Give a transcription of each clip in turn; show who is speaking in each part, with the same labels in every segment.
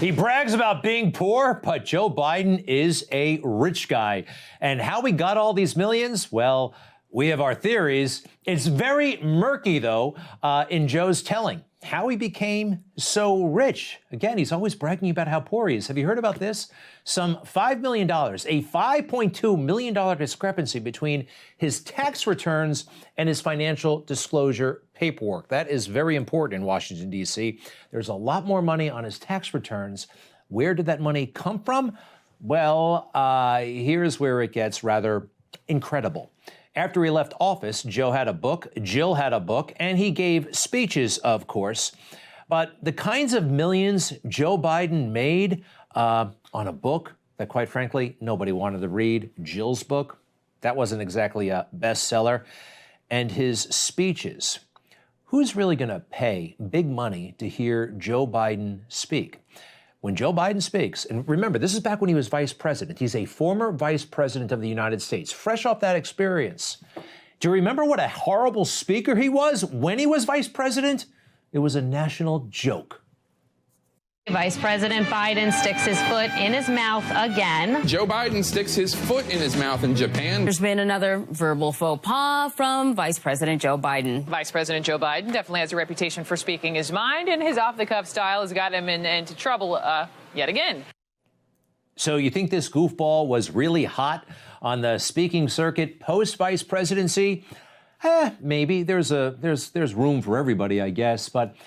Speaker 1: He brags about being poor, but Joe Biden is a rich guy. And how we got all these millions? Well, we have our theories. It's very murky, though, in Joe's telling. How he became so rich. Again, he's always bragging about how poor he is. Have you heard about this? Some $5 million, a $5.2 million discrepancy between his tax returns and his financial disclosure paperwork. That is very important in Washington, D.C. There's a lot more money on his tax returns. Where did that money come from? Well, here's where it gets rather incredible. After he left office, Joe had a book, Jill had a book, and he gave speeches, of course. But the kinds of millions Joe Biden made on a book that, quite frankly, nobody wanted to read, Jill's book, that wasn't exactly a bestseller, and his speeches. Who's really going to pay big money to hear Joe Biden speak? When Joe Biden speaks, and remember, this is back when he was vice president. He's a former vice president of the United States, fresh off that experience. Do you remember what a horrible speaker he was when he was vice president? It was a national joke.
Speaker 2: Vice President Biden sticks his foot in his mouth again.
Speaker 3: Joe Biden sticks his foot in his mouth in Japan.
Speaker 4: There's been another verbal faux pas from Vice President Joe Biden.
Speaker 5: Vice President Joe Biden definitely has a reputation for speaking his mind, and his off-the-cuff style has got him into trouble yet again.
Speaker 1: So you think this goofball was really hot on the speaking circuit post-vice presidency? Maybe. There's room for everybody, I guess, but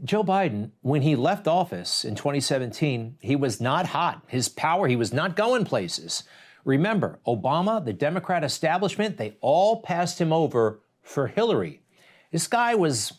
Speaker 1: Joe Biden, when he left office in 2017, he was not hot. His power, he was not going places. Remember, Obama, the Democrat establishment, they all passed him over for Hillary. This guy was,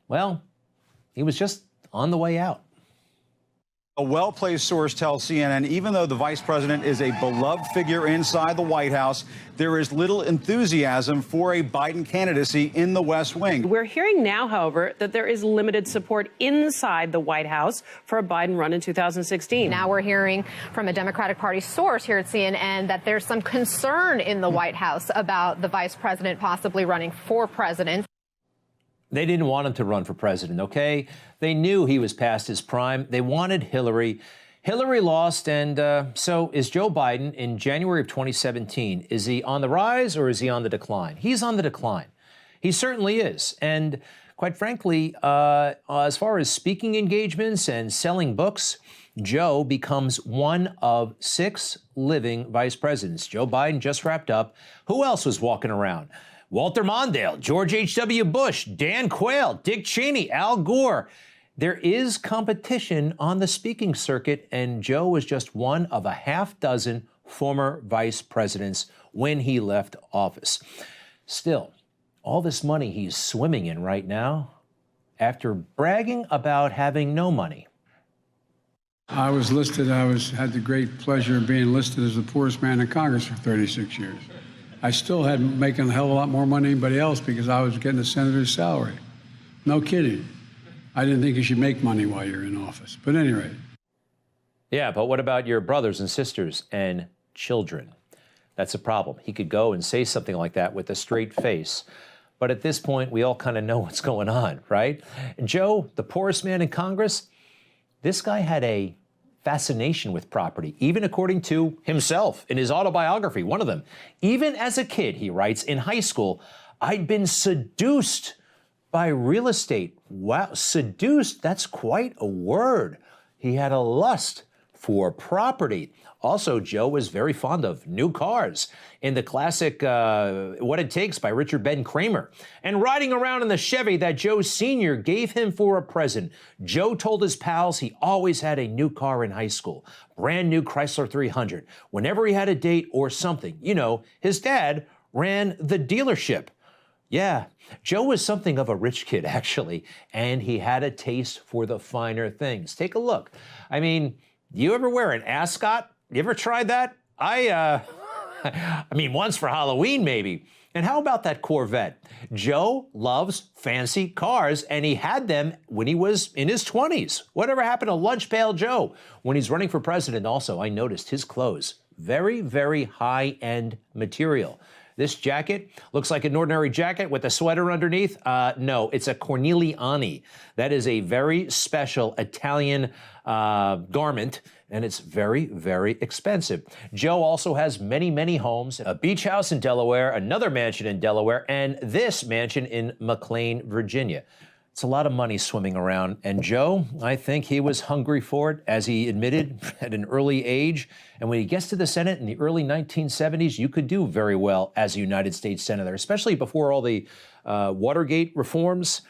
Speaker 1: well, he was just on the way out.
Speaker 6: A well-placed source tells CNN, even though the vice president is a beloved figure inside the White House, there is little enthusiasm for a Biden candidacy in the West Wing.
Speaker 7: We're hearing now, however, that there is limited support inside the White House for a Biden run in 2016.
Speaker 8: Now we're hearing from a Democratic Party source here at CNN that there's some concern in the White House about the vice president possibly running for president.
Speaker 1: They didn't want him to run for president, okay? They knew he was past his prime. They wanted Hillary. Hillary lost, and so is Joe Biden in January of 2017. Is he on the rise or is he on the decline? He's on the decline. He certainly is. And quite frankly, as far as speaking engagements and selling books, Joe becomes one of 6 living vice presidents. Joe Biden just wrapped up. Who else was walking around? Walter Mondale, George H.W. Bush, Dan Quayle, Dick Cheney, Al Gore. There is competition on the speaking circuit, and Joe was just one of a half dozen former vice presidents when he left office. Still, all this money he's swimming in right now, after bragging about having no money.
Speaker 9: I was listed, had the great pleasure of being listed as the poorest man in Congress for 36 years. I still had making a hell of a lot more money than anybody else because I was getting a senator's salary. No kidding. I didn't think you should make money while you're in office. But at any rate.
Speaker 1: Yeah, but what about your brothers and sisters and children? That's a problem. He could go and say something like that with a straight face. But at this point, we all kind of know what's going on, right? Joe, the poorest man in Congress, this guy had a fascination with property, even according to himself in his autobiography, one of them. Even as a kid, he writes, in high school, I'd been seduced by real estate. Wow, seduced, that's quite a word. He had a lust for property. Also, Joe was very fond of new cars in the classic What It Takes by Richard Ben Kramer. And riding around in the Chevy that Joe Sr. gave him for a present. Joe told his pals he always had a new car in high school. Brand new Chrysler 300. Whenever he had a date or something. You know, his dad ran the dealership. Yeah, Joe was something of a rich kid, actually. And he had a taste for the finer things. Take a look. I mean, do you ever wear an ascot? You ever tried that? I mean, once for Halloween, maybe. And how about that Corvette? Joe loves fancy cars, and he had them when he was in his 20s. Whatever happened to Lunch Pail Joe? When he's running for president also, I noticed his clothes. Very, very high-end material. This jacket looks like an ordinary jacket with a sweater underneath. No, it's a Corneliani. That is a very special Italian garment, and it's very, very expensive. Joe also has many, many homes, a beach house in Delaware, another mansion in Delaware, and this mansion in McLean, Virginia. It's a lot of money swimming around, and Joe, I think he was hungry for it, as he admitted at an early age. And when he gets to the Senate in the early 1970s, you could do very well as a United States Senator, especially before all the Watergate reforms.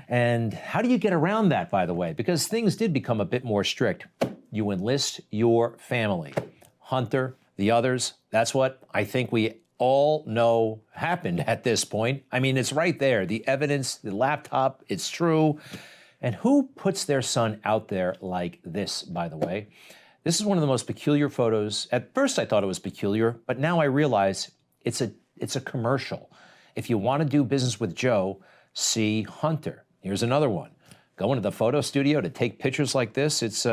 Speaker 1: And how do you get around that, by the way? Because things did become a bit more strict. You enlist your family. Hunter, the others, that's what I think we all know happened at this point. I mean, it's right there. The evidence, the laptop, it's true. And who puts their son out there like this, by the way? This is one of the most peculiar photos. At first, I thought it was peculiar, but now I realize it's a commercial. If you want to do business with Joe, see Hunter. Here's another one. Going to the photo studio to take pictures like this, it's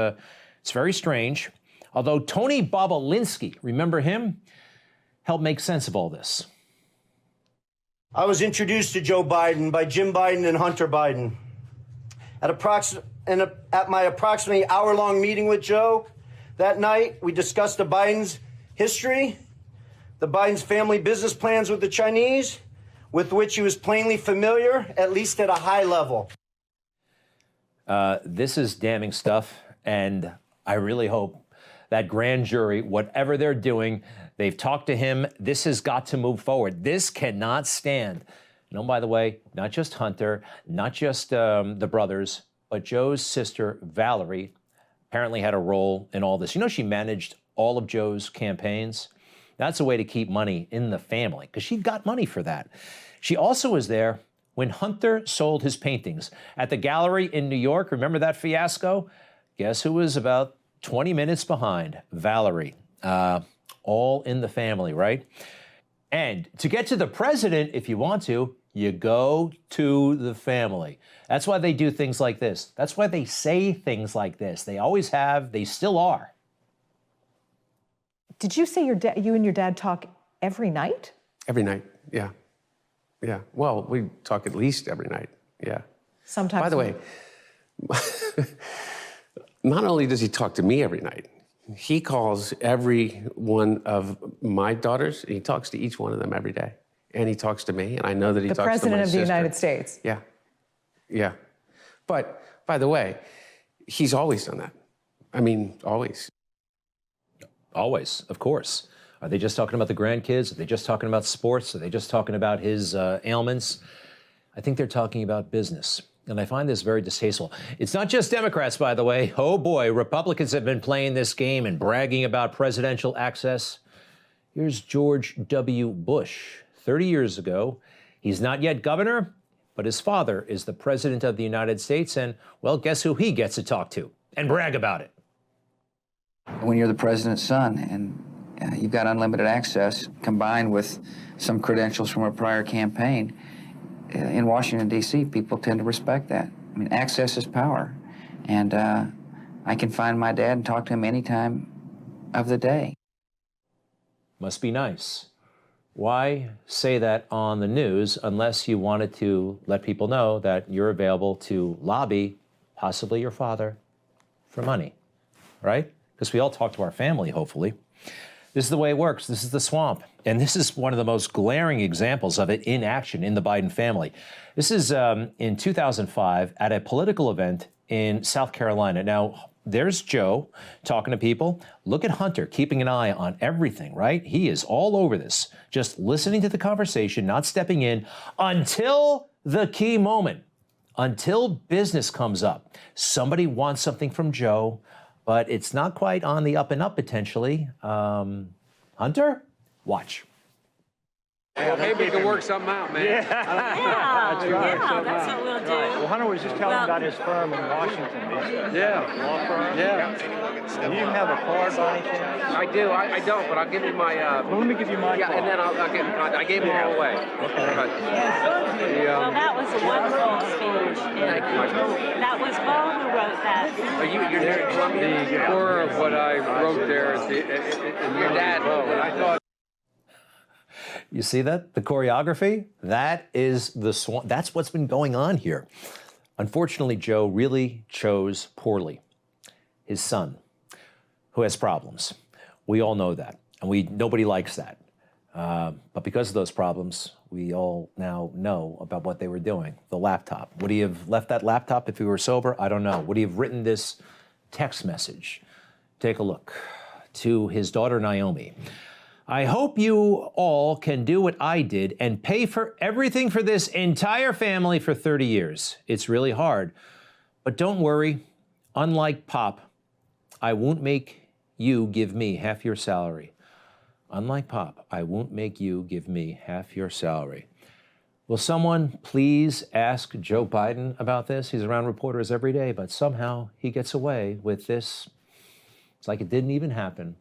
Speaker 1: very strange. Although Tony Bobolinsky, remember him? Help make sense of all this.
Speaker 10: I was introduced to Joe Biden by Jim Biden and Hunter Biden. At my approximately hour-long meeting with Joe that night, we discussed the Biden's history, the Biden's family business plans with the Chinese, with which he was plainly familiar, at least at a high level.
Speaker 1: This is damning stuff, and I really hope that grand jury, whatever they're doing, they've talked to him. This has got to move forward. This cannot stand. And by the way, not just Hunter, not just the brothers, but Joe's sister, Valerie, apparently had a role in all this. You know, she managed all of Joe's campaigns. That's a way to keep money in the family, because she got money for that. She also was there when Hunter sold his paintings at the gallery in New York. Remember that fiasco? Guess who was about 20 minutes behind? Valerie. All in the family, right? And to get to the president, if you want to, you go to the family. That's why they do things like this. That's why they say things like this. They always have, they still are.
Speaker 11: Did you say you and your dad talk every night?
Speaker 12: Every night, yeah. Yeah, well, we talk at least every night, yeah.
Speaker 11: Sometimes.
Speaker 12: By the way, not only does he talk to me every night, he calls every one of my daughters, and he talks to each one of them every day. And he talks to me, and I know that he talks to my sister.
Speaker 11: The President of the United States.
Speaker 12: Yeah, yeah. But, by the way, he's always done that. I mean, always.
Speaker 1: Always, of course. Are they just talking about the grandkids? Are they just talking about sports? Are they just talking about his ailments? I think they're talking about business. And I find this very distasteful. It's not just Democrats, by the way. Oh boy, Republicans have been playing this game and bragging about presidential access. Here's George W. Bush, 30 years ago. He's not yet governor, but his father is the president of the United States. And, well, guess who he gets to talk to and brag about it?
Speaker 13: When you're the president's son and you've got unlimited access combined with some credentials from a prior campaign, in Washington, D.C., people tend to respect that. I mean, access is power. And I can find my dad and talk to him any time of the day.
Speaker 1: Must be nice. Why say that on the news unless you wanted to let people know that you're available to lobby, possibly your father, for money, right? Because we all talk to our family, hopefully. This is the way it works. This is the swamp. And this is one of the most glaring examples of it in action in the Biden family. This is in 2005 at a political event in South Carolina. Now, there's Joe talking to people. Look at Hunter keeping an eye on everything, right? He is all over this, just listening to the conversation, not stepping in until the key moment, until business comes up. Somebody wants something from Joe, but it's not quite on the up and up potentially. Hunter, watch.
Speaker 14: Well, maybe we can work something out, man.
Speaker 15: Yeah, that's what we'll do.
Speaker 16: Well, Hunter was just telling about his firm in Washington, D.C.
Speaker 14: Yeah.
Speaker 16: Law firm.
Speaker 14: Yeah.
Speaker 16: Do you even have a card by any chance?
Speaker 14: I do. I don't, but I'll give you my...
Speaker 16: well, let me give you my card.
Speaker 14: And then I'll give you... I gave them all away.
Speaker 16: Okay.
Speaker 15: Well, that was a wonderful speech.
Speaker 14: Thank you, my friend.
Speaker 15: That was Bo who wrote that.
Speaker 14: You're near Columbia? The core of what I wrote there is your dad. I thought...
Speaker 1: You see that? The choreography? That is the swan. That's what's been going on here. Unfortunately, Joe really chose poorly. His son, who has problems. We all know that, and nobody likes that. But because of those problems, we all now know about what they were doing. The laptop. Would he have left that laptop if he were sober? I don't know. Would he have written this text message? Take a look. To his daughter, Naomi. I hope you all can do what I did and pay for everything for this entire family for 30 years. It's really hard. But don't worry. Unlike Pop, I won't make you give me half your salary. Unlike Pop, I won't make you give me half your salary. Will someone please ask Joe Biden about this? He's around reporters every day, but somehow he gets away with this. It's like it didn't even happen.